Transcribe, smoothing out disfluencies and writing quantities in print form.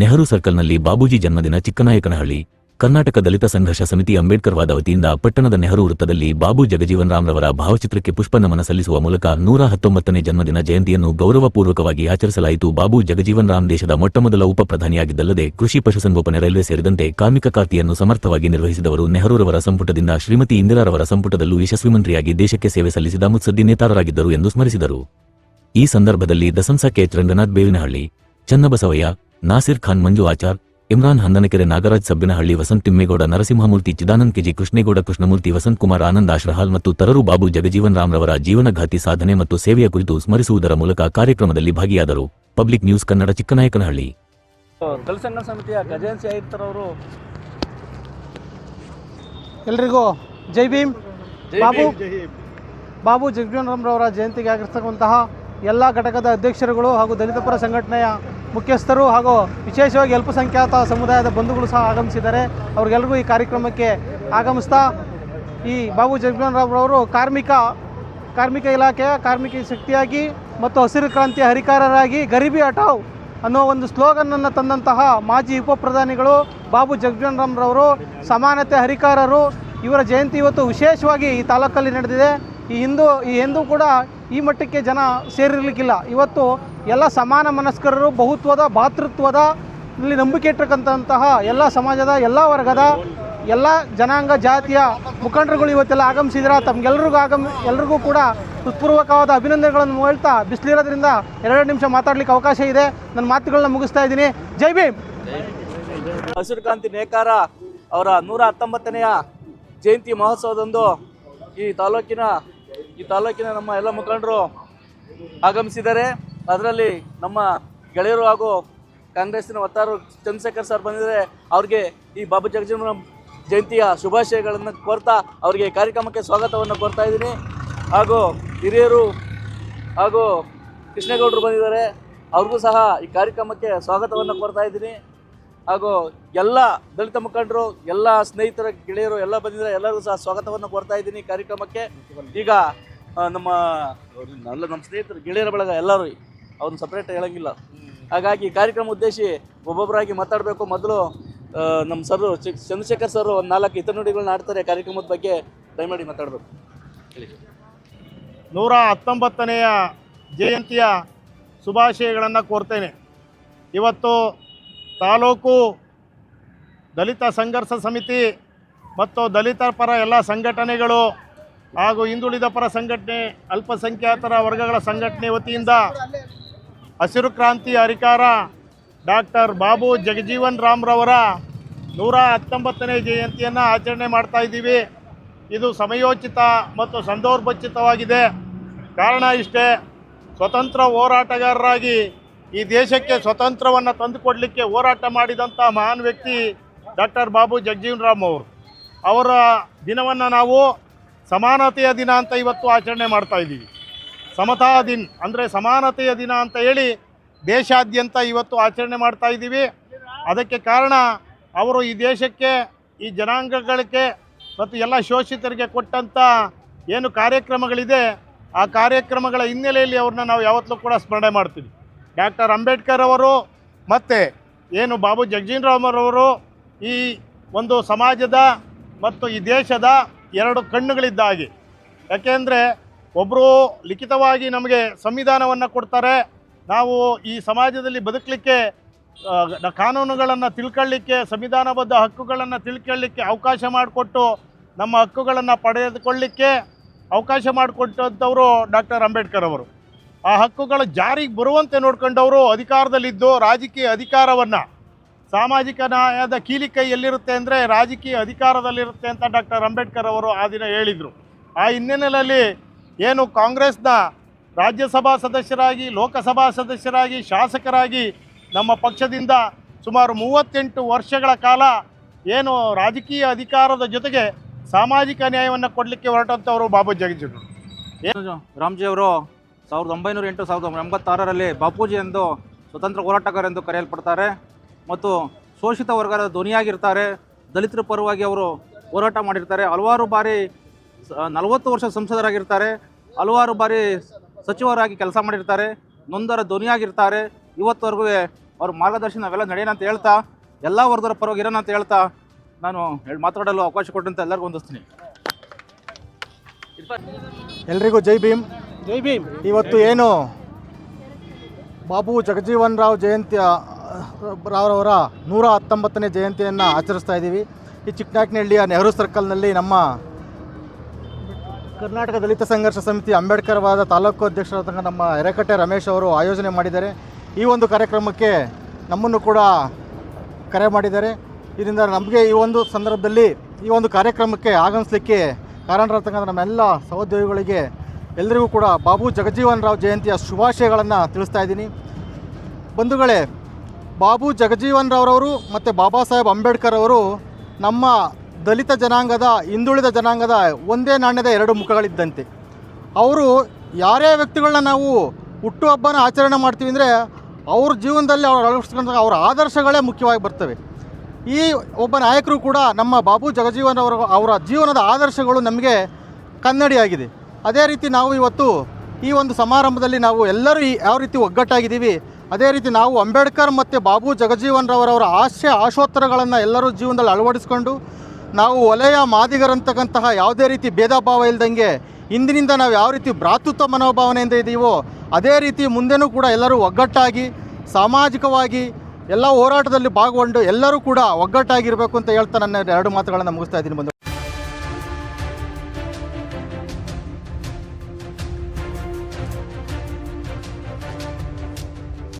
ನೆಹರು ಸರ್ಕಲ್ನಲ್ಲಿ ಬಾಬೂಜಿ ಜನ್ಮದಿನ ಚಿಕ್ಕನಾಯಕನಹಳ್ಳಿ. ಕರ್ನಾಟಕ ದಲಿತ ಸಂಘರ್ಷ ಸಮಿತಿ ಅಂಬೇಡ್ಕರ್ ವಾದ ವತಿಯಿಂದ ಪಟ್ಟಣದ ನೆಹರು ವೃತ್ತದಲ್ಲಿ ಬಾಬು ಜಗಜೀವನ್ ರಾಮ್ರವರ ಭಾವಚಿತ್ರಕ್ಕೆ ಪುಷ್ಪನಮನ ಸಲ್ಲಿಸುವ ಮೂಲಕ 119ನೇ ಜನ್ಮದಿನ ಜಯಂತಿಯನ್ನು ಗೌರವಪೂರ್ವಕವಾಗಿ ಆಚರಿಸಲಾಯಿತು. ಬಾಬು ಜಗಜೀವನ್ ರಾಮ್ ದೇಶದ ಮೊಟ್ಟಮೊದಲ ಉಪ ಪ್ರಧಾನಿಯಾಗಿದ್ದಲ್ಲದೆ ಕೃಷಿ, ಪಶುಸಂಗೋಪನೆ, ರೈಲ್ವೆ ಸೇರಿದಂತೆ ಕಾರ್ಮಿಕ ಖಾತೆಯನ್ನು ಸಮರ್ಥವಾಗಿ ನಿರ್ವಹಿಸಿದವರು. ನೆಹರೂರವರ ಸಂಪುಟದಿಂದ ಶ್ರೀಮತಿ ಇಂದಿರಾರವರ ಸಂಪುಟದಲ್ಲೂ ಯಶಸ್ವಿ ಮಂತ್ರಿಯಾಗಿ ದೇಶಕ್ಕೆ ಸೇವೆ ಸಲ್ಲಿಸಿದ ಮುತ್ಸದ್ದಿ ನೇತಾರರಾಗಿದ್ದರು ಎಂದು ಸ್ಮರಿಸಿದರು. ಈ ಸಂದರ್ಭದಲ್ಲಿ ದಸಂಸ ಕೆಎಚ್ ರಂಗನಾಥ್ ಬೇವಿನಹಳ್ಳಿ, ಚನ್ನಬಸವಯ್ಯ, ನಾಸಿರ್ ಖಾನ್, ಮಂಜು ಆಚಾರ್, ಇಮ್ರಾನ್ ಹಂದನಕೆರೆ, ನಾಗರಾಜ್ ಸಬ್ಬಿನಹಳ್ಳಿ, ವಸಂತ್ ತಿಮ್ಮೇಗೌಡ, ನರಸಿಂಹಮೂರ್ತಿ, ಚಿದಾನಂದ್ ಕೆಜಿ, ಕೃಷ್ಣೇಗೌಡ, ಕೃಷ್ಣಮೂರ್ತಿ, ವಸಂತ್ ಕುಮಾರ್, ಆನಂದ್ ಆಶ್ರಹಾಲ್ ಮತ್ತು ತರರು ಬಾಬು ಜಗಜೀವನ್ ರಾಮ್ರವರ ಜೀವನಘಾತಿ ಸಾಧನೆ ಮತ್ತು ಸೇವೆಯ ಕುರಿತು ಸ್ಮರಿಸುವುದರ ಮೂಲಕ ಕಾರ್ಯಕ್ರಮದಲ್ಲಿ ಭಾಗಿಯಾದರು. Public news Kannada, Chiknayakanahalli. ದಲಿತ ಸಂಘರ್ಷ ಸಮಿತಿಯ ಖಜಾಂಚಿ ಆಗಿರ್ತಾರವರು. ಎಲ್ರಿಗೂ ಜೈ ಭೀಮ್. ಬಾಬು ಜಗಜೀವನ್ ರಾಮ್ರವರ ಜಯಂತಿಗೆ ಆಗಿರ್ತಕ್ಕಂತಹ ಎಲ್ಲ ಘಟಕದ ಅಧ್ಯಕ್ಷರುಗಳು ಹಾಗೂ ದಲಿತ ಪರ ಸಂಘಟನೆಯ ಮುಖ್ಯಸ್ಥರು ಹಾಗೂ ವಿಶೇಷವಾಗಿ ಅಲ್ಪಸಂಖ್ಯಾತ ಸಮುದಾಯದ ಬಂಧುಗಳು ಸಹ ಆಗಮಿಸಿದ್ದಾರೆ. ಅವ್ರಿಗೆಲ್ಲರಿಗೂ ಈ ಕಾರ್ಯಕ್ರಮಕ್ಕೆ ಆಗಮಿಸ್ತಾ ಈ ಬಾಬು ಜಗಜೀವನ್ ರಾಮ್ರವರು ಕಾರ್ಮಿಕ ಇಲಾಖೆಯ ಕಾರ್ಮಿಕ ಶಕ್ತಿಯಾಗಿ ಮತ್ತು ಹಸಿರು ಕ್ರಾಂತಿಯ ಹರಿಕಾರರಾಗಿ ಗರೀಬಿ ಹಟಾವ್ ಅನ್ನೋ ಒಂದು ಸ್ಲೋಗನ್ನನ್ನು ತಂದಂತಹ ಮಾಜಿ ಉಪ ಪ್ರಧಾನಿಗಳು ಬಾಬು ಜಗಜೀವನ್ ರಾಮ್ರವರು ಸಮಾನತೆ ಹರಿಕಾರರು. ಇವರ ಜಯಂತಿ ಇವತ್ತು ವಿಶೇಷವಾಗಿ ಈ ತಾಲೂಕಲ್ಲಿ ನಡೆದಿದೆ. ಈ ಹಿಂದೂ ಕೂಡ ಈ ಮಟ್ಟಕ್ಕೆ ಜನ ಸೇರಿರಲಿಕ್ಕಿಲ್ಲ. ಇವತ್ತು ಎಲ್ಲ ಸಮಾನ ಮನಸ್ಕರರು, ಬಹುತ್ವದ ಭಾತೃತ್ವದ ಇಲ್ಲಿ ನಂಬಿಕೆ ಇಟ್ಟಕ್ಕಂತಹ ಎಲ್ಲ ಸಮಾಜದ ಎಲ್ಲ ವರ್ಗದ ಎಲ್ಲ ಜನಾಂಗ ಜಾತಿಯ ಮುಖಂಡರುಗಳು ಇವತ್ತೆಲ್ಲ ಆಗಮಿಸಿದ್ರೆ ಎಲ್ರಿಗೂ ಕೂಡ ಹೃತ್ಪೂರ್ವಕವಾದ ಅಭಿನಂದನೆಗಳನ್ನು ಹೇಳ್ತಾ, ಬಿಸಿಲಿರೋದ್ರಿಂದ 2 ನಿಮಿಷ ಮಾತಾಡಲಿಕ್ಕೆ ಅವಕಾಶ ಇದೆ. ನನ್ನ ಮಾತುಗಳನ್ನ ಮುಗಿಸ್ತಾ ಇದ್ದೀನಿ. ಜೈ ಭೀಮ್. ಹಸಿರು ಕ್ರಾಂತಿ ನೇಕಾರ ಅವರ 119ನೆಯ ಜಯಂತಿ ಮಹೋತ್ಸವದಂದು ಈ ತಾಲೂಕಿನ ನಮ್ಮ ಎಲ್ಲ ಮುಖಂಡರು ಆಗಮಿಸಿದ್ದಾರೆ. ಅದರಲ್ಲಿ ನಮ್ಮ ಗೆಳೆಯರು ಹಾಗೂ ಕಾಂಗ್ರೆಸ್ಸಿನ ವಕ್ತಾರರು ಚಂದ್ರಶೇಖರ್ ಸರ್ ಬಂದಿದ್ದಾರೆ. ಅವ್ರಿಗೆ ಈ ಬಾಬು ಜಗಜೀವನ್ ಜಯಂತಿಯ ಶುಭಾಶಯಗಳನ್ನು ಕೋರ್ತಾ ಅವರಿಗೆ ಕಾರ್ಯಕ್ರಮಕ್ಕೆ ಸ್ವಾಗತವನ್ನು ಕೋರ್ತಾ ಇದ್ದೀನಿ. ಹಾಗೂ ಹಿರಿಯರು ಹಾಗೂ ಕೃಷ್ಣೇಗೌಡರು ಬಂದಿದ್ದಾರೆ. ಅವ್ರಿಗೂ ಸಹ ಈ ಕಾರ್ಯಕ್ರಮಕ್ಕೆ ಸ್ವಾಗತವನ್ನು ಕೋರ್ತಾ ಇದ್ದೀನಿ. ಹಾಗೂ ಎಲ್ಲ ದಲಿತ ಮುಖಂಡರು, ಎಲ್ಲ ಸ್ನೇಹಿತರ ಗೆಳೆಯರು ಎಲ್ಲ ಬಂದಿದ್ದಾರೆ. ಎಲ್ಲರಿಗೂ ಸಹ ಸ್ವಾಗತವನ್ನು ಕೋರ್ತಾ ಇದ್ದೀನಿ ಕಾರ್ಯಕ್ರಮಕ್ಕೆ. ಈಗ ನಮ್ಮ ಸ್ನೇಹಿತರು ಗೆಳೆಯರ ಬಳಗ ಎಲ್ಲರೂ ಅವ್ರನ್ನ ಸಪ್ರೇಟ್ ಹೇಳಂಗಿಲ್ಲ. ಹಾಗಾಗಿ ಕಾರ್ಯಕ್ರಮ ಉದ್ದೇಶಿ ಒಬ್ಬೊಬ್ಬರಾಗಿ ಮಾತಾಡಬೇಕು. ಮೊದಲು ನಮ್ಮ ಸರ್ ಚಂದ್ರಶೇಖರ್ ಸರ್ ಒಂದು 4 ಹಿತನುಡಿಗಳನ್ನ ಆಡ್ತಾರೆ ಕಾರ್ಯಕ್ರಮದ ಬಗ್ಗೆ. ದಯಮಾಡಿ ಮಾತಾಡಬೇಕು. 119ನೆಯ ಜಯಂತಿಯ ಶುಭಾಶಯಗಳನ್ನು ಕೋರ್ತೇನೆ. ಇವತ್ತು ತಾಲೂಕು ದಲಿತ ಸಂಘರ್ಷ ಸಮಿತಿ ಮತ್ತು ದಲಿತ ಪರ ಎಲ್ಲ ಸಂಘಟನೆಗಳು ಹಾಗೂ ಹಿಂದುಳಿದ ಪರ ಸಂಘಟನೆ, ಅಲ್ಪಸಂಖ್ಯಾತರ ವರ್ಗಗಳ ಸಂಘಟನೆ ವತಿಯಿಂದ ಹಸಿರು ಕ್ರಾಂತಿ ಹರಿಕಾರ ಡಾಕ್ಟರ್ ಬಾಬು ಜಗಜೀವನ್ ರಾಮ್ರವರ 119ನೇ ಜಯಂತಿಯನ್ನು ಆಚರಣೆ ಮಾಡ್ತಾ ಇದ್ದೀವಿ. ಇದು ಸಮಯೋಚಿತ ಮತ್ತು ಸಂದರ್ಭೋಚಿತವಾಗಿದೆ. ಕಾರಣ ಇಷ್ಟೇ, ಸ್ವತಂತ್ರ ಹೋರಾಟಗಾರರಾಗಿ ಈ ದೇಶಕ್ಕೆ ಸ್ವತಂತ್ರವನ್ನು ತಂದುಕೊಡಲಿಕ್ಕೆ ಹೋರಾಟ ಮಾಡಿದಂಥ ಮಹಾನ್ ವ್ಯಕ್ತಿ ಡಾಕ್ಟರ್ ಬಾಬು ಜಗಜೀವನ್ ರಾಮ್ ಅವರು. ಅವರ ದಿನವನ್ನು ನಾವು ಸಮಾನತೆಯ ದಿನ ಅಂತ ಇವತ್ತು ಆಚರಣೆ ಮಾಡ್ತಾ ಇದ್ದೀವಿ. ಸಮತಾ ದಿನ ಅಂದರೆ ಸಮಾನತೆಯ ದಿನ ಅಂತ ಹೇಳಿ ದೇಶಾದ್ಯಂತ ಇವತ್ತು ಆಚರಣೆ ಮಾಡ್ತಾ ಇದ್ದೀವಿ. ಅದಕ್ಕೆ ಕಾರಣ ಅವರು ಈ ದೇಶಕ್ಕೆ, ಈ ಜನಾಂಗಗಳಿಗೆ ಮತ್ತು ಎಲ್ಲ ಶೋಷಿತರಿಗೆ ಕೊಟ್ಟಂಥ ಏನು ಕಾರ್ಯಕ್ರಮಗಳಿದೆ, ಆ ಕಾರ್ಯಕ್ರಮಗಳ ಹಿನ್ನೆಲೆಯಲ್ಲಿ ಅವ್ರನ್ನ ನಾವು ಯಾವತ್ತೂ ಕೂಡ ಸ್ಮರಣೆ ಮಾಡ್ತೀವಿ. ಡಾಕ್ಟರ್ ಅಂಬೇಡ್ಕರ್ ಅವರು ಮತ್ತು ಏನು ಬಾಬು ಜಗಜೀವನ್ ರಾಮ್ರವರು ಈ ಒಂದು ಸಮಾಜದ ಮತ್ತು ಈ ದೇಶದ 2 ಕಣ್ಣುಗಳಿದ್ದ ಹಾಗೆ. ಯಾಕೆಂದರೆ ಒಬ್ಬರು ಲಿಖಿತವಾಗಿ ನಮಗೆ ಸಂವಿಧಾನವನ್ನು ಕೊಡ್ತಾರೆ, ನಾವು ಈ ಸಮಾಜದಲ್ಲಿ ಬದುಕಲಿಕ್ಕೆ ಕಾನೂನುಗಳನ್ನು ತಿಳ್ಕೊಳ್ಳಿಕ್ಕೆ, ಸಂವಿಧಾನಬದ್ಧ ಹಕ್ಕುಗಳನ್ನು ತಿಳ್ಕೊಳ್ಳಿಕ್ಕೆ ಅವಕಾಶ ಮಾಡಿಕೊಟ್ಟು ನಮ್ಮ ಹಕ್ಕುಗಳನ್ನು ಪಡೆದುಕೊಳ್ಳಿಕ್ಕೆ ಅವಕಾಶ ಮಾಡಿಕೊಟ್ಟಂಥವರು ಡಾಕ್ಟರ್ ಅಂಬೇಡ್ಕರ್ ಅವರು. ಆ ಹಕ್ಕುಗಳು ಜಾರಿಗೆ ಬರುವಂತೆ ನೋಡ್ಕೊಂಡವರು ಅಧಿಕಾರದಲ್ಲಿದ್ದು ರಾಜಕೀಯ ಅಧಿಕಾರವನ್ನು, ಸಾಮಾಜಿಕ ನ್ಯಾಯದ ಕೀಲಿಕೈ ಎಲ್ಲಿರುತ್ತೆ ಅಂದರೆ ರಾಜಕೀಯ ಅಧಿಕಾರದಲ್ಲಿರುತ್ತೆ ಅಂತ ಡಾಕ್ಟರ್ ಅಂಬೇಡ್ಕರ್ ಅವರು ಆ ದಿನ ಹೇಳಿದರು. ಆ ಹಿನ್ನೆಲೆಯಲ್ಲಿ ಏನು ಕಾಂಗ್ರೆಸ್ನ ರಾಜ್ಯಸಭಾ ಸದಸ್ಯರಾಗಿ, ಲೋಕಸಭಾ ಸದಸ್ಯರಾಗಿ, ಶಾಸಕರಾಗಿ ನಮ್ಮ ಪಕ್ಷದಿಂದ ಸುಮಾರು 38 ವರ್ಷಗಳ ಕಾಲ ಏನು ರಾಜಕೀಯ ಅಧಿಕಾರದ ಜೊತೆಗೆ ಸಾಮಾಜಿಕ ನ್ಯಾಯವನ್ನು ಕೊಡಲಿಕ್ಕೆ ಹೊರಟಂಥವರು ಬಾಬು ಜಗಜೀವನ್ ಏನು ರಾಮ್ಜಿಯವರು 1908-1986ರಲ್ಲಿ ಬಾಪೂಜಿ ಎಂದು ಸ್ವತಂತ್ರ ಹೋರಾಟಗಾರ ಎಂದು ಕರೆಯಲ್ಪಡ್ತಾರೆ ಮತ್ತು ಶೋಷಿತ ವರ್ಗದ ಧ್ವನಿಯಾಗಿರ್ತಾರೆ. ದಲಿತರ ಪರವಾಗಿ ಅವರು ಹೋರಾಟ ಮಾಡಿರ್ತಾರೆ. ಹಲವಾರು ಬಾರಿ 40 ವರ್ಷ ಸಂಸದರಾಗಿರ್ತಾರೆ. ಹಲವಾರು ಬಾರಿ ಸಚಿವರಾಗಿ ಕೆಲಸ ಮಾಡಿರ್ತಾರೆ. ನೊಂದರ ಧ್ವನಿಯಾಗಿರ್ತಾರೆ. ಇವತ್ತವರೆಗೂ ಅವ್ರ ಮಾರ್ಗದರ್ಶನ ನಾವೆಲ್ಲ ನಡೆಯೋಣ ಅಂತ ಹೇಳ್ತಾ, ಎಲ್ಲ ವರ್ಗದವರ ಪರವಾಗಿ ಇರೋಣ ಅಂತ ಹೇಳ್ತಾ ನಾನು ಮಾತಾಡಲು ಅವಕಾಶ ಕೊಟ್ಟಂತ ಎಲ್ಲರಿಗೂ ಹೊಂದಿಸ್ತೀನಿ. ಎಲ್ರಿಗೂ ಜೈ ಭೀಮ್. ಜೈ ಭೀಮ್. ಇವತ್ತು ಏನು ಬಾಬು ಜಗಜೀವನ್ ರಾವ್ ಜಯಂತಿಯ ರಾವ್ರವರ 119ನೇ ಜಯಂತಿಯನ್ನು ಆಚರಿಸ್ತಾ ಇದ್ದೀವಿ. ಈ ಚಿಕ್ಕನಾಯಕನಹಳ್ಳಿಯ ನೆಹರು ಸರ್ಕಲ್ನಲ್ಲಿ ನಮ್ಮ ಕರ್ನಾಟಕ ದಲಿತ ಸಂಘರ್ಷ ಸಮಿತಿ ಅಂಬೇಡ್ಕರ್ ವಾದ ತಾಲೂಕು ಅಧ್ಯಕ್ಷರಾದ ನಮ್ಮ ಎರೆಕಟ್ಟೆ ರಮೇಶ್ ಅವರು ಆಯೋಜನೆ ಮಾಡಿದ್ದಾರೆ. ಈ ಒಂದು ಕಾರ್ಯಕ್ರಮಕ್ಕೆ ನಮ್ಮನ್ನು ಕೂಡ ಕರೆ ಮಾಡಿದ್ದಾರೆ. ಇದರಿಂದ ನಮಗೆ ಈ ಒಂದು ಸಂದರ್ಭದಲ್ಲಿ ಈ ಒಂದು ಕಾರ್ಯಕ್ರಮಕ್ಕೆ ಆಗಮಿಸಲಿಕ್ಕೆ ಕಾರಣರಾಗ್ತಕ್ಕಂಥ ನಮ್ಮೆಲ್ಲ ಸಹೋದ್ಯೋಗಿಗಳಿಗೆ ಎಲ್ಲರಿಗೂ ಕೂಡ ಬಾಬು ಜಗಜೀವನ್ ರಾವ್ ಜಯಂತಿಯ ಶುಭಾಶಯಗಳನ್ನು ತಿಳಿಸ್ತಾ ಇದ್ದೀನಿ. ಬಂಧುಗಳೇ, ಬಾಬು ಜಗಜೀವನ್ ರಾವ್ರವರು ಮತ್ತು ಬಾಬಾ ಸಾಹೇಬ್ ಅಂಬೇಡ್ಕರ್ ಅವರು ನಮ್ಮ ದಲಿತ ಜನಾಂಗದ, ಹಿಂದುಳಿದ ಜನಾಂಗದ ಒಂದೇ ನಾಣ್ಯದ ಎರಡು ಮುಖಗಳಿದ್ದಂತೆ. ಅವರು ಯಾರೇ ವ್ಯಕ್ತಿಗಳನ್ನ ನಾವು ಹುಟ್ಟುಹಬ್ಬನ ಆಚರಣೆ ಮಾಡ್ತೀವಿ ಅಂದರೆ ಅವ್ರ ಜೀವನದಲ್ಲಿ ಅವ್ರು ಅಳವಡಿಸ್ಕೊಂಡಾಗ ಅವರ ಆದರ್ಶಗಳೇ ಮುಖ್ಯವಾಗಿ ಬರ್ತವೆ. ಈ ಒಬ್ಬ ನಾಯಕರು ಕೂಡ ನಮ್ಮ ಬಾಬು ಜಗಜೀವನ್ ಅವರ ಜೀವನದ ಆದರ್ಶಗಳು ನಮಗೆ ಕನ್ನಡಿಯಾಗಿದೆ. ಅದೇ ರೀತಿ ನಾವು ಇವತ್ತು ಈ ಒಂದು ಸಮಾರಂಭದಲ್ಲಿ ನಾವು ಎಲ್ಲರೂ ಯಾವ ರೀತಿ ಒಗ್ಗಟ್ಟಾಗಿದ್ದೀವಿ, ಅದೇ ರೀತಿ ನಾವು ಅಂಬೇಡ್ಕರ್ ಮತ್ತು ಬಾಬು ಜಗಜೀವನ್ ರಾವ್ರವರ ಆಶೋತ್ತರಗಳನ್ನು ಎಲ್ಲರೂ ಜೀವನದಲ್ಲಿ ಅಳವಡಿಸ್ಕೊಂಡು ನಾವು ಒಲೆಯ ಮಾದಿಗರಂತಕ್ಕಂತಹ ಯಾವುದೇ ರೀತಿ ಭೇದ ಭಾವ ಇಲ್ದಂಗೆ ಇಂದಿನಿಂದ ನಾವು ಯಾವ ರೀತಿ ಭ್ರಾತೃತ್ವ ಮನೋಭಾವನೆಯಿಂದ ಇದ್ದೀವೋ ಅದೇ ರೀತಿ ಮುಂದೆನೂ ಕೂಡ ಎಲ್ಲರೂ ಒಗ್ಗಟ್ಟಾಗಿ ಸಾಮಾಜಿಕವಾಗಿ ಎಲ್ಲ ಹೋರಾಟದಲ್ಲಿ ಭಾಗಗೊಂಡು ಎಲ್ಲರೂ ಕೂಡ ಒಗ್ಗಟ್ಟಾಗಿರಬೇಕು ಅಂತ ಹೇಳ್ತಾ ನನ್ನ ಎರಡು ಮಾತುಗಳನ್ನು ಮುಗಿಸ್ತಾ ಇದ್ದೀನಿ ಬಂಧುಗಳೇ.